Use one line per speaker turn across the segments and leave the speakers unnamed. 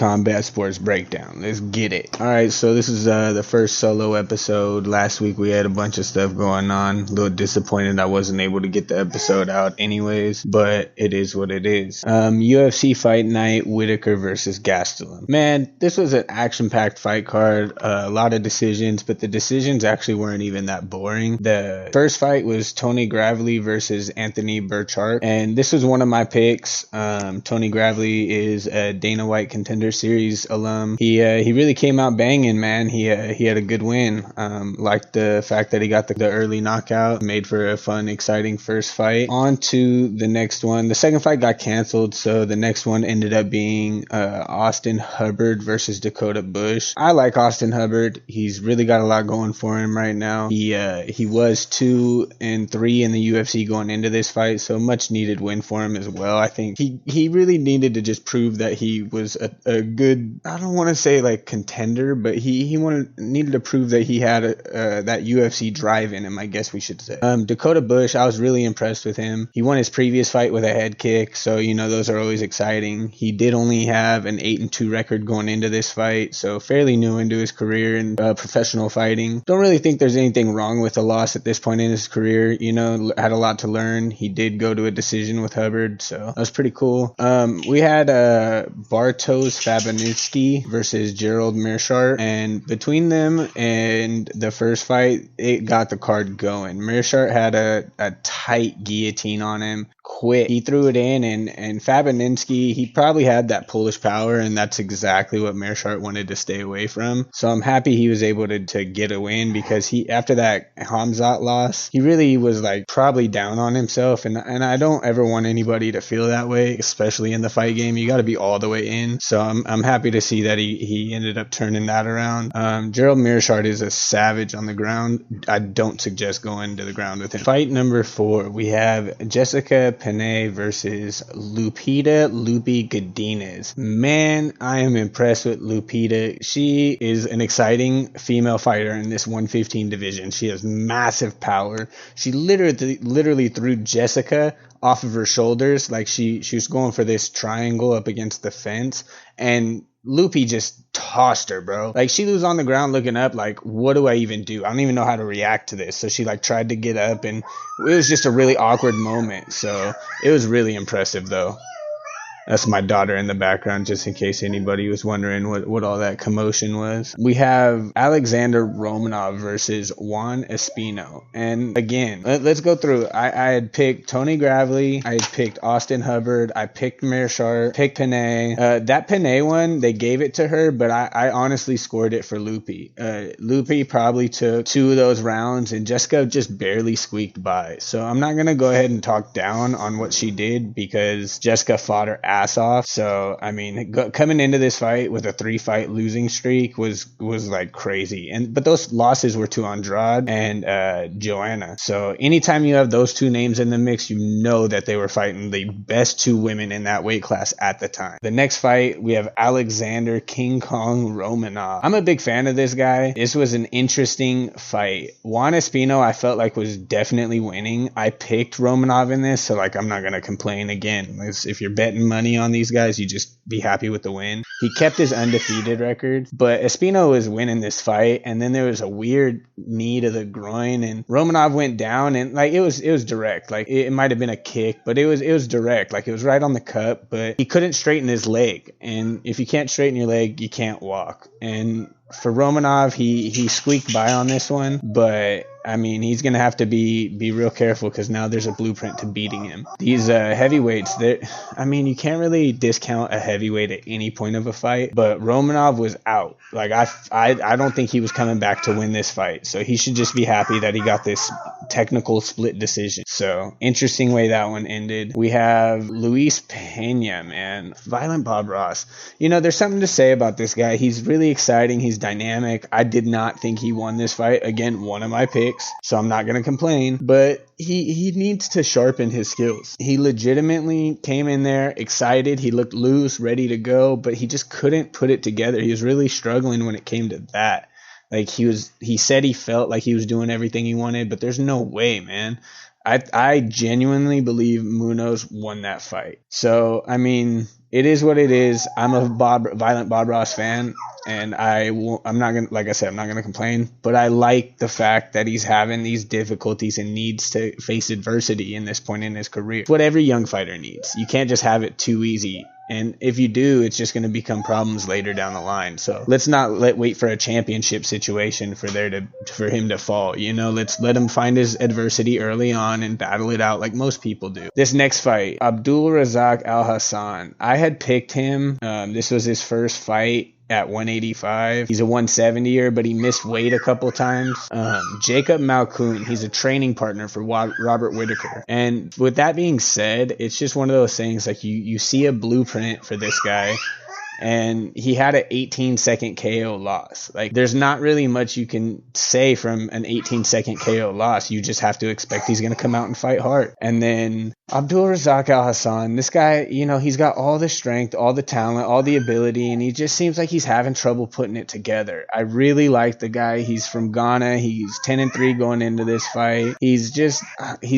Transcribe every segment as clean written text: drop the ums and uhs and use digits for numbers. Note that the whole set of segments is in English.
Combat Sports Breakdown. Let's get it. Alright, so this is the first solo episode. Last week we had a bunch of stuff going on. A little disappointed I wasn't able to get the episode out anyways, but it is what it is. UFC Fight Night, Whittaker versus Gastelum. Man, this was an action-packed fight card. A lot of decisions, but the decisions actually weren't even that boring. The first fight was Tony Gravely versus Anthony Burchard, and this was one of my picks. Tony Gravely is a Dana White Contender Series alum. He really came out banging, man. He had a good win. Liked the fact that he got the early knockout. Made for a fun, exciting first fight. On to the next one. The second fight got canceled, so the next one ended up being Austin Hubbard versus Dakota Bush. I like Austin Hubbard. He's really got a lot going for him right now. He was 2-3 in the UFC going into this fight, so much needed win for him as well. I think he really needed to just prove that he was a good, I don't want to say like contender, but he needed to prove that he had that UFC drive in him, I guess we should say. Dakota Bush, I was really impressed with him. He won his previous fight with a head kick, so those are always exciting. He did only have an 8-2 record going into this fight, so fairly new into his career in professional fighting. Don't really think there's anything wrong with a loss at this point in his career. Had a lot to learn. He did go to a decision with Hubbard, so that was pretty cool. We had Bartosz Fabianski versus Gerald Meerschaert, and between them and the first fight, it got the card going. Meerschaert had a tight guillotine on him. Quick. He threw it in, and Fabianski, he probably had that Polish power, and that's exactly what Meerschaert wanted to stay away from. So I'm happy he was able to get a win, because after that Hamzat loss, he really was like probably down on himself, and I don't ever want anybody to feel that way, especially in the fight game. You got to be all the way in. So I'm happy to see that he ended up turning that around. Gerald Meerschaert is a savage on the ground. I don't suggest going to the ground with him. Fight number 4, we have Jessica Penae versus Lupita Loopy Gadinez. Man, I am impressed with Lupita. She is an exciting female fighter in this 115 division. She has massive power. She literally threw Jessica off of her shoulders, like she was going for this triangle up against the fence, and Loopy just tossed her, bro. Like, she was on the ground looking up like, what do I even do? I don't even know how to react to this. So she like tried to get up, and it was just a really awkward moment. So it was really impressive though. That's my daughter in the background, just in case anybody was wondering what all that commotion was. We have Alexander Romanov versus Juan Espino. And again, let's go through. I had picked Tony Gravely. I had picked Austin Hubbard. I picked Meerschaert. Picked Penae. That Penae one, they gave it to her, but I honestly scored it for Loopy. Loopy probably took 2 of those rounds, and Jessica just barely squeaked by. So I'm not going to go ahead and talk down on what she did, because Jessica fought her ass off. So I mean, coming into this fight with a 3-fight losing streak was like crazy, but those losses were to Andrade and Joanna. So anytime you have those 2 names in the mix, you know that they were fighting the best 2 women in that weight class at the time. The next fight, we have Alexander King Kong Romanov. I'm a big fan of this guy. This was an interesting fight. Juan Espino, I felt like, was definitely winning. I picked Romanov in this, so like I'm not gonna complain. Again, if you're betting money on these guys, you just be happy with the win. He kept his undefeated record, but Espino was winning this fight, and then there was a weird knee to the groin, and Romanov went down, and like it was direct. Like it might have been a kick, but it was direct. Like it was right on the cup, but he couldn't straighten his leg, and if you can't straighten your leg, you can't walk. And for Romanov, he squeaked by on this one, but I mean, he's going to have to be real careful, because now there's a blueprint to beating him. These heavyweights, I mean, you can't really discount a heavyweight at any point of a fight, but Romanov was out. Like, I don't think he was coming back to win this fight, so he should just be happy that he got this technical split decision. So, interesting way that one ended. We have Luis Pena, man. Violent Bob Ross. There's something to say about this guy. He's really exciting. He's dynamic. I did not think he won this fight. Again, one of my picks. So I'm not going to complain, but he needs to sharpen his skills. He legitimately came in there excited. He looked loose, ready to go, but he just couldn't put it together. He was really struggling when it came to that. Like he said he felt like he was doing everything he wanted, but there's no way, man. I genuinely believe Munoz won that fight. So, I mean, it is what it is. I'm a violent Bob Ross fan, and I'm not gonna, like I said, I'm not gonna complain, but I like the fact that he's having these difficulties and needs to face adversity in this point in his career. It's what every young fighter needs. You can't just have it too easy. And if you do, it's just going to become problems later down the line. So let's not wait for a championship situation for him to fall. You know, let's let him find his adversity early on and battle it out like most people do. This next fight, Abdul Razak Al Hassan. I had picked him. This was his first fight at 185. He's a 170er, but he missed weight a couple times. Jacob Malkoun, he's a training partner for Robert Whittaker. And with that being said, it's just one of those things, like you see a blueprint for this guy, and he had an 18-second KO loss. Like, there's not really much you can say from an 18-second KO loss. You just have to expect he's going to come out and fight hard. And then Abdul Razak Al Hassan, this guy, you know, he's got all the strength, all the talent, all the ability, and he just seems like he's having trouble putting it together. I really like the guy. He's from Ghana. He's 10-3 going into this fight. He's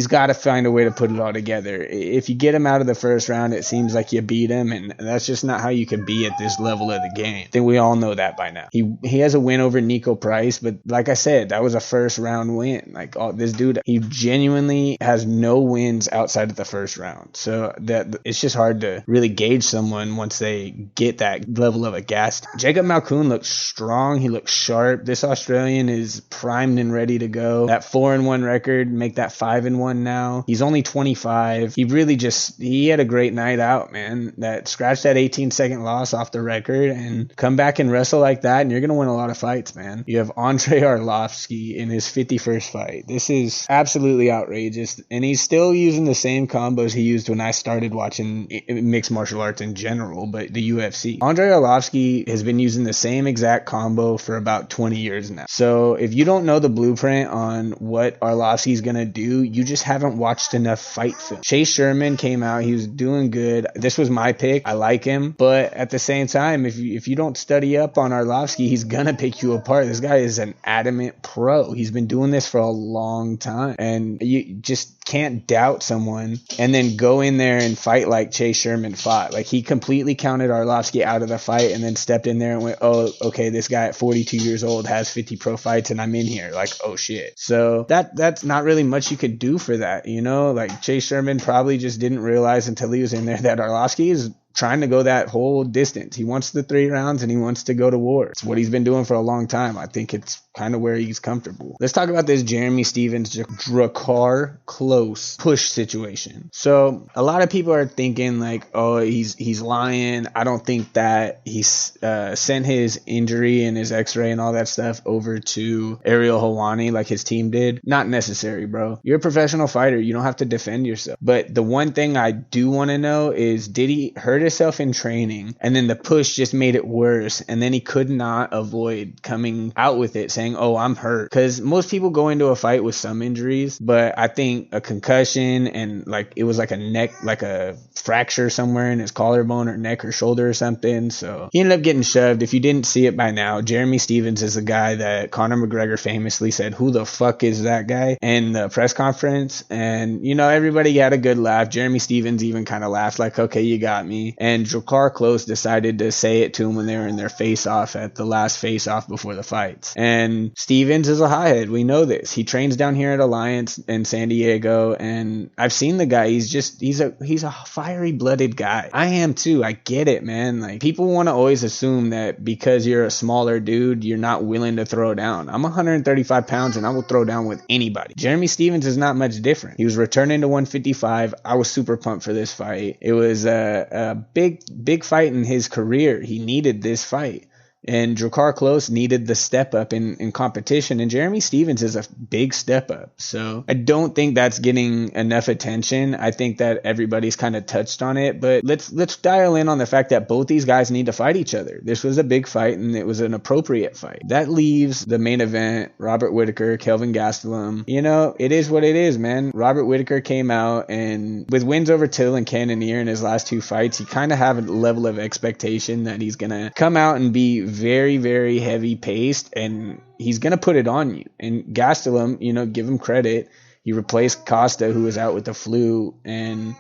got to find a way to put it all together. If you get him out of the first round, it seems like you beat him, and that's just not how you can be at this level of the game. I think we all know that by now. He has a win over Nico Price, but like I said, that was a first round win. Like, this dude, he genuinely has no wins outside of the first round. So that it's just hard to really gauge someone once they get that level of a gas. Jacob Malkoun looks strong. He looks sharp. This Australian is primed and ready to go. That 4-1 record, make that 5-1 now. He's only 25. He had a great night out, man. Scratch that 18-second loss off the record and come back and wrestle like that, and you're going to win a lot of fights, man. You have Andrei Arlovsky in his 51st fight. This is absolutely outrageous, and he's still using the same combos he used when I started watching mixed martial arts in general, but the UFC. Andrei Arlovsky has been using the same exact combo for about 20 years now. So if you don't know the blueprint on what Arlovsky's going to do, you just haven't watched enough fight film. Chase Sherman came out. He was doing good. This was my pick. I like him, but at the same time, if you don't study up on Arlovsky, he's going to pick you apart. This guy is an adamant pro. He's been doing this for a long time, and you just can't doubt someone and then go in there and fight like Chase Sherman fought. Like, he completely counted Arlovsky out of the fight and then stepped in there and went, oh, okay, this guy at 42 years old has 50 pro fights and I'm in here. Like, oh shit. So that's not really much you could do for that, you know? Like, Chase Sherman probably just didn't realize until he was in there that Arlovsky is trying to go that whole distance. He wants the 3 rounds and he wants to go to war. It's what he's been doing for a long time. I think it's kind of where he's comfortable. Let's talk about this Jeremy Stephens Drakkar Close push situation. So a lot of people are thinking like, oh, he's lying. I don't think that he's sent his injury and his x-ray and all that stuff over to Ariel Helwani like his team did. Not necessary, bro. You're a professional fighter. You don't have to defend yourself. But the one thing I do want to know is, did he hurt himself in training and then the push just made it worse, and then he could not avoid coming out with it saying, oh, I'm hurt? Because most people go into a fight with some injuries, but I think a concussion and like it was like a neck, like a fracture somewhere in his collarbone or neck or shoulder or something. So he ended up getting shoved. If you didn't see it by now, Jeremy Stephens is the guy that Conor McGregor famously said, who the fuck is that guy, in the press conference. And you know, everybody had a good laugh. Jeremy Stephens even kind of laughed like, okay, you got me. And Drakkar Close decided to say it to him when they were in their face-off at the last face-off before the fights. And Stephens is a hothead. We know this. He trains down here at Alliance in San Diego, and I've seen the guy. He's a fiery-blooded guy. I am too. I get it, man. Like, people want to always assume that because you're a smaller dude, you're not willing to throw down. I'm 135 pounds, and I will throw down with anybody. Jeremy Stephens is not much different. He was returning to 155. I was super pumped for this fight. It was a big fight in his career. He needed this fight. And Drakkar Close needed the step up in competition, and Jeremy Stephens is a big step up. So I don't think that's getting enough attention. I think that everybody's kind of touched on it, but let's dial in on the fact that both these guys need to fight each other. This was a big fight, and it was an appropriate fight. That leaves the main event, Robert Whittaker, Kelvin Gastelum. You know, it is what it is, man. Robert Whittaker came out, and with wins over Till and Cannonier in his last 2 fights, he kind of have a level of expectation that he's going to come out and be very, very heavy paced, and he's going to put it on you. And Gastelum, you know, give him credit. He replaced Costa, who was out with the flu, and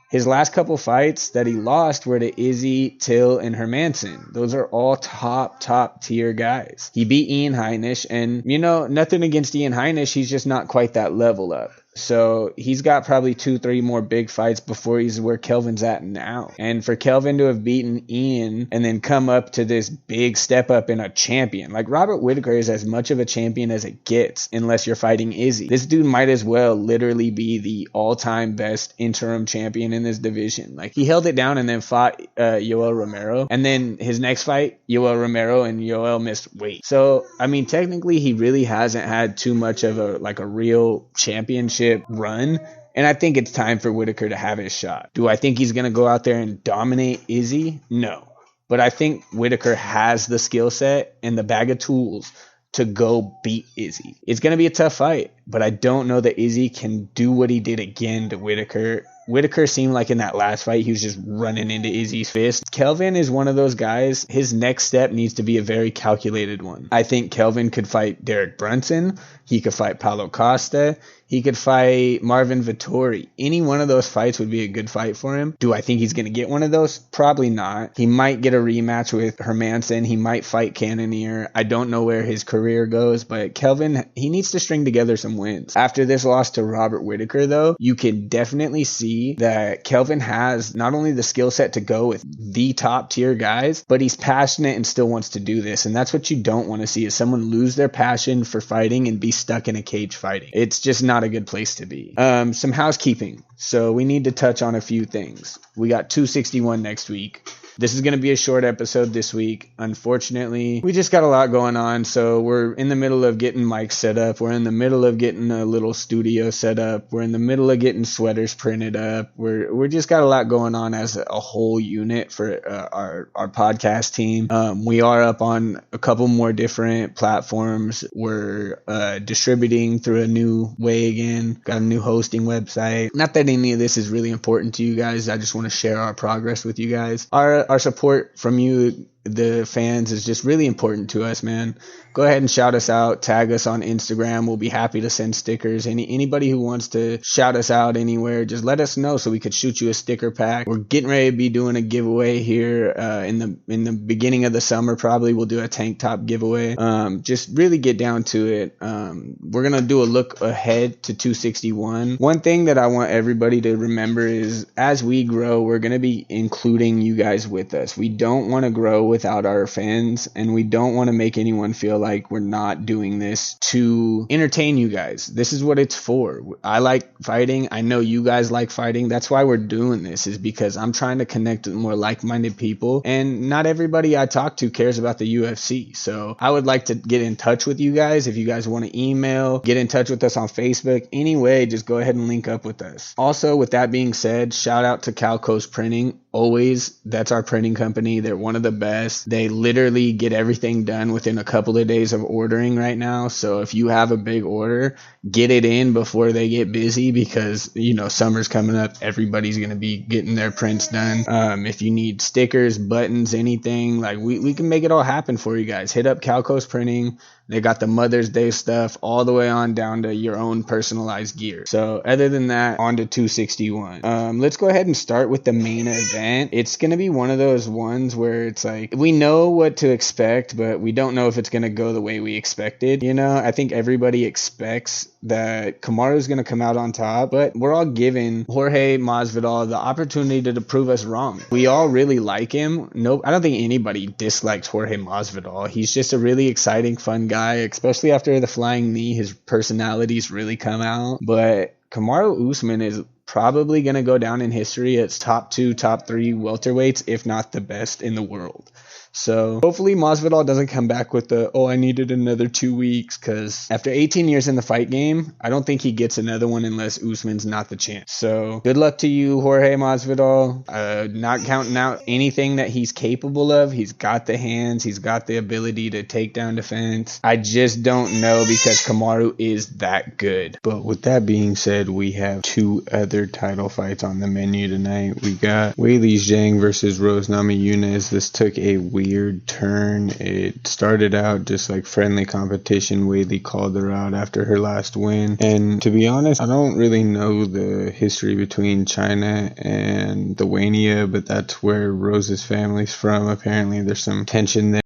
His last couple fights that he lost were to Izzy, Till, and Hermanson. Those are all top tier guys. He beat Ian Heinisch, and nothing against Ian Heinisch, he's just not quite that level up. So he's got probably 2-3 more big fights before he's where Kelvin's at now. And for Kelvin to have beaten Ian and then come up to this big step up in a champion, like Robert Whittaker is as much of a champion as it gets unless you're fighting Izzy. This dude might as well literally be the all-time best interim champion in this division. Like, he held it down and then fought Yoel Romero. And then his next fight, Yoel Romero, and Yoel missed weight. So, I mean, technically he really hasn't had too much of a real championship run, and I think it's time for Whittaker to have his shot. Do I think he's going to go out there and dominate Izzy? No. But I think Whittaker has the skill set and the bag of tools to go beat Izzy. It's going to be a tough fight, but I don't know that Izzy can do what he did again to Whittaker. Whittaker seemed like in that last fight, he was just running into Izzy's fist. Kelvin is one of those guys. His next step needs to be a very calculated one. I think Kelvin could fight Derek Brunson. He could fight Paulo Costa. He could fight Marvin Vettori. Any one of those fights would be a good fight for him. Do I think he's going to get one of those? Probably not. He might get a rematch with Hermanson. He might fight Cannonier. I don't know where his career goes, but Kelvin, he needs to string together some wins. After this loss to Robert Whittaker, though, you can definitely see that Kelvin has not only the skill set to go with the top tier guys, but he's passionate and still wants to do this. And that's what you don't want to see, is someone lose their passion for fighting and be stuck in a cage fighting. It's just not a good place to be. Some housekeeping. So we need to touch on a few things. We got 261 next week. This is going to be a short episode this week. Unfortunately, we just got a lot going on. So we're in the middle of getting mics set up. We're in the middle of getting a little studio set up. We're in the middle of getting sweaters printed up. We're just got a lot going on as a whole unit for our podcast team. We are up on a couple more different platforms. We're distributing through a new way again. Got a new hosting website. Not that any of this is really important to you guys. I just want to share our progress with you guys. Our support from you, the fans, is just really important to us, man. Go ahead and shout us out. Tag us on Instagram. We'll be happy to send stickers. Anybody who wants to shout us out anywhere, just let us know so we could shoot you a sticker pack. We're getting ready to be doing a giveaway here in the beginning of the summer. Probably we'll do a tank top giveaway. Just really get down to it. We're gonna do a look ahead to 261. One thing that I want everybody to remember is, as we grow, we're gonna be including you guys with us. We don't want to grow without our fans, and we don't want to make anyone feel like we're not doing this to entertain you guys. This is what it's for. I like fighting. I know you guys like fighting. That's why we're doing this, is because I'm trying to connect with more like-minded people, and not everybody I talk to cares about the UFC. So I would like to get in touch with you guys. If you guys want to email, get in touch with us on Facebook. Anyway, just go ahead and link up with us. Also, with that being said, shout out to Cal Coast Printing. Always, that's our printing company. They're one of the best. They literally get everything done within a couple of days of ordering right now. So if you have a big order, get it in before they get busy, because summer's coming up. Everybody's going to be getting their prints done. If you need stickers, buttons, anything, like we can make it all happen for you guys. Hit up Cal Coast Printing. They got the Mother's Day stuff all the way on down to your own personalized gear. So other than that, on to 261. Let's go ahead and start with the main event. It's going to be one of those ones where it's like, we know what to expect, but we don't know if it's going to go the way we expected. I think everybody expects that Kamaru's going to come out on top, but we're all giving Jorge Masvidal the opportunity to prove us wrong. We all really like him. Nope, I don't think anybody dislikes Jorge Masvidal. He's just a really exciting, fun guy, especially after the flying knee. His personalities really come out. But Kamaru Usman is probably going to go down in history as top 2, top 3 welterweights, if not the best in the world. So hopefully Masvidal doesn't come back with I needed another 2 weeks, because after 18 years in the fight game, I don't think he gets another one unless Usman's not the champ. So good luck to you, Jorge Masvidal. Not counting out anything that he's capable of. He's got the hands. He's got the ability to take down defense. I just don't know, because Kamaru is that good. But with that being said, we have 2 other title fights on the menu tonight. We got Wayleigh Zhang versus Nami Yunez. This took a weird turn. It started out just like friendly competition. Wayleigh called her out after her last win. And to be honest, I don't really know the history between China and Lithuania, but that's where Rose's family's from. Apparently there's some tension there.